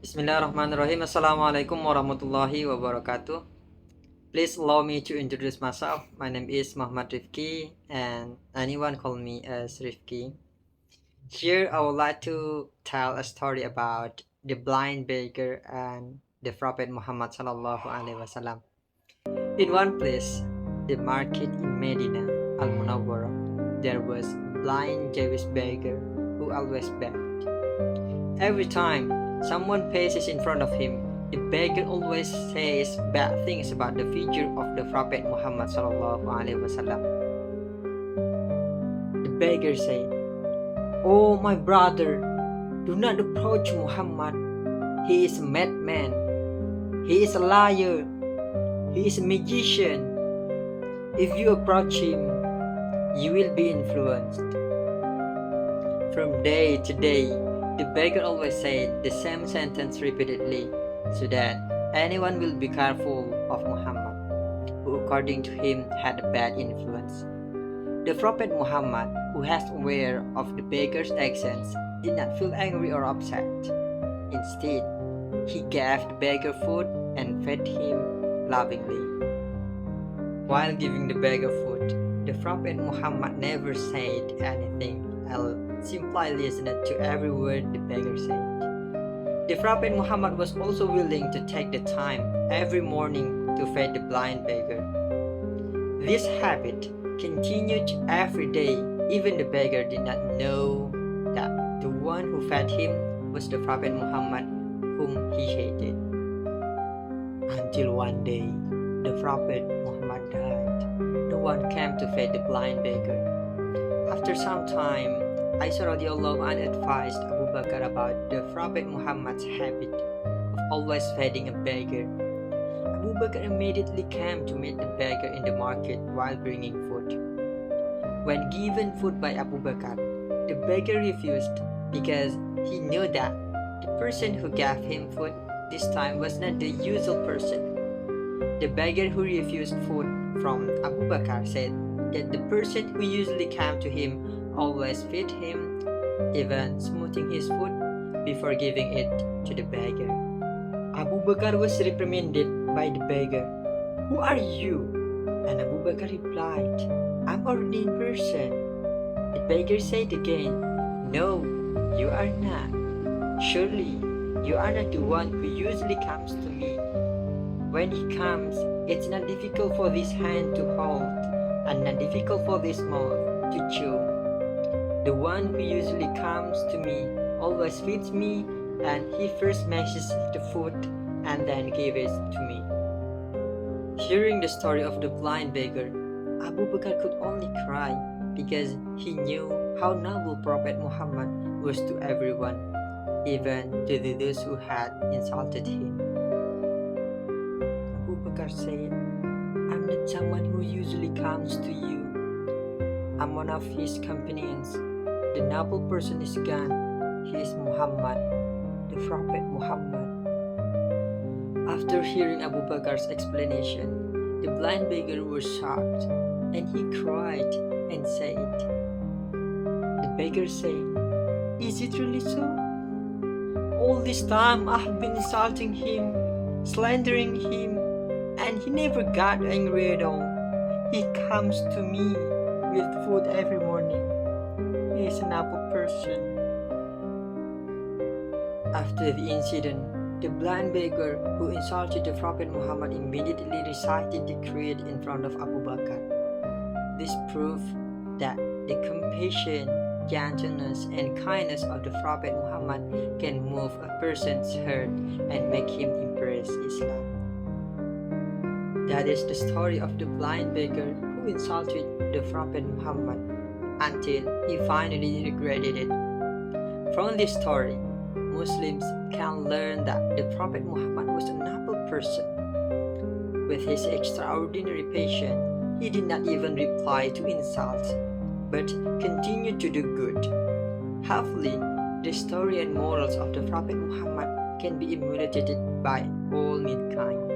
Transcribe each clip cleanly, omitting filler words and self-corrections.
Bismillahirrahmanirrahim. Assalamualaikum warahmatullahi wabarakatuh. Please allow me to introduce myself. My name is Muhammad Rifki and anyone call me as Rifki. Here I would like to tell a story about the blind beggar and the Prophet Muhammad sallallahu alaihi wasallam. In one place, the market in Medina, Al-Munawwarah, there was a blind Jewish beggar who always begged. Every time someone passes in front of him, the beggar always says bad things about the figure of the Prophet Muhammad sallallahu alaihi wasallam. The beggar said, "Oh my brother, do not approach Muhammad. He is a madman. He is a liar. He is a magician. If you approach him, you will be influenced." From day to day, the beggar always said the same sentence repeatedly, so that anyone will be careful of Muhammad, who according to him had a bad influence. The Prophet Muhammad, who was aware of the beggar's actions, did not feel angry or upset. Instead, he gave the beggar food and fed him lovingly. While giving the beggar food, the Prophet Muhammad never said anything else, simply listened to every word the beggar said. The Prophet Muhammad was also willing to take the time every morning to feed the blind beggar. This habit continued every day. Even the beggar did not know that the one who fed him was the Prophet Muhammad, whom he hated. Until one day, the Prophet Muhammad died. No one came to feed the blind beggar. After some time, Aisha radiallahu anha advised Abu Bakr about the Prophet Muhammad's habit of always feeding a beggar. Abu Bakr immediately came to meet the beggar in the market while bringing food. When given food by Abu Bakr, the beggar refused because he knew that the person who gave him food this time was not the usual person. The beggar who refused food from Abu Bakr said that the person who usually came to him always fed him, even smoothing his food before giving it to the beggar. Abu Bakr was reprimanded by the beggar. "Who are you?" And Abu Bakr replied, "I'm an ordinary person." The beggar said again, "No, you are not. Surely you are not the one who usually comes to me. When he comes, it's not difficult for this hand to hold and not difficult for this mouth to chew. The one who usually comes to me always feeds me, and he first messes the food and then gives it to me." Hearing the story of the blind beggar, Abu Bakr could only cry because he knew how noble Prophet Muhammad was to everyone, even to those who had insulted him. Abu Bakr said, "I'm not someone who usually comes to you. I'm one of his companions. The noble person is gone. He is Muhammad, the Prophet Muhammad." After hearing Abu Bakr's explanation, the blind beggar was shocked and he cried and said, The beggar said, "Is it really so? All this time I have been insulting him, slandering him, and he never got angry at all. He comes to me with food every morning. He is a noble person." After the incident, the blind beggar who insulted the Prophet Muhammad immediately recited the creed in front of Abu Bakr. This proved that the compassion, gentleness, and kindness of the Prophet Muhammad can move a person's heart and make him embrace Islam. That is the story of the blind beggar who insulted the Prophet Muhammad until he finally regretted it. From this story, Muslims can learn that the Prophet Muhammad was a noble person. With his extraordinary patience, he did not even reply to insults, but continued to do good. Hopefully, the story and morals of the Prophet Muhammad can be emulated by all mankind.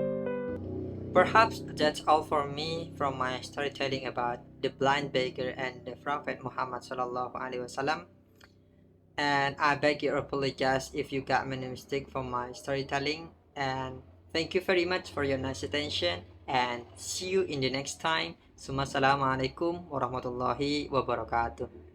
Perhaps that's all for me from my storytelling about the blind beggar and the Prophet Muhammad sallallahu alaihi wasallam. and I beg your apologize if you got many mistake from my storytelling. And thank you very much for your nice attention. And see you in the next time. Assalamualaikum warahmatullahi wabarakatuh.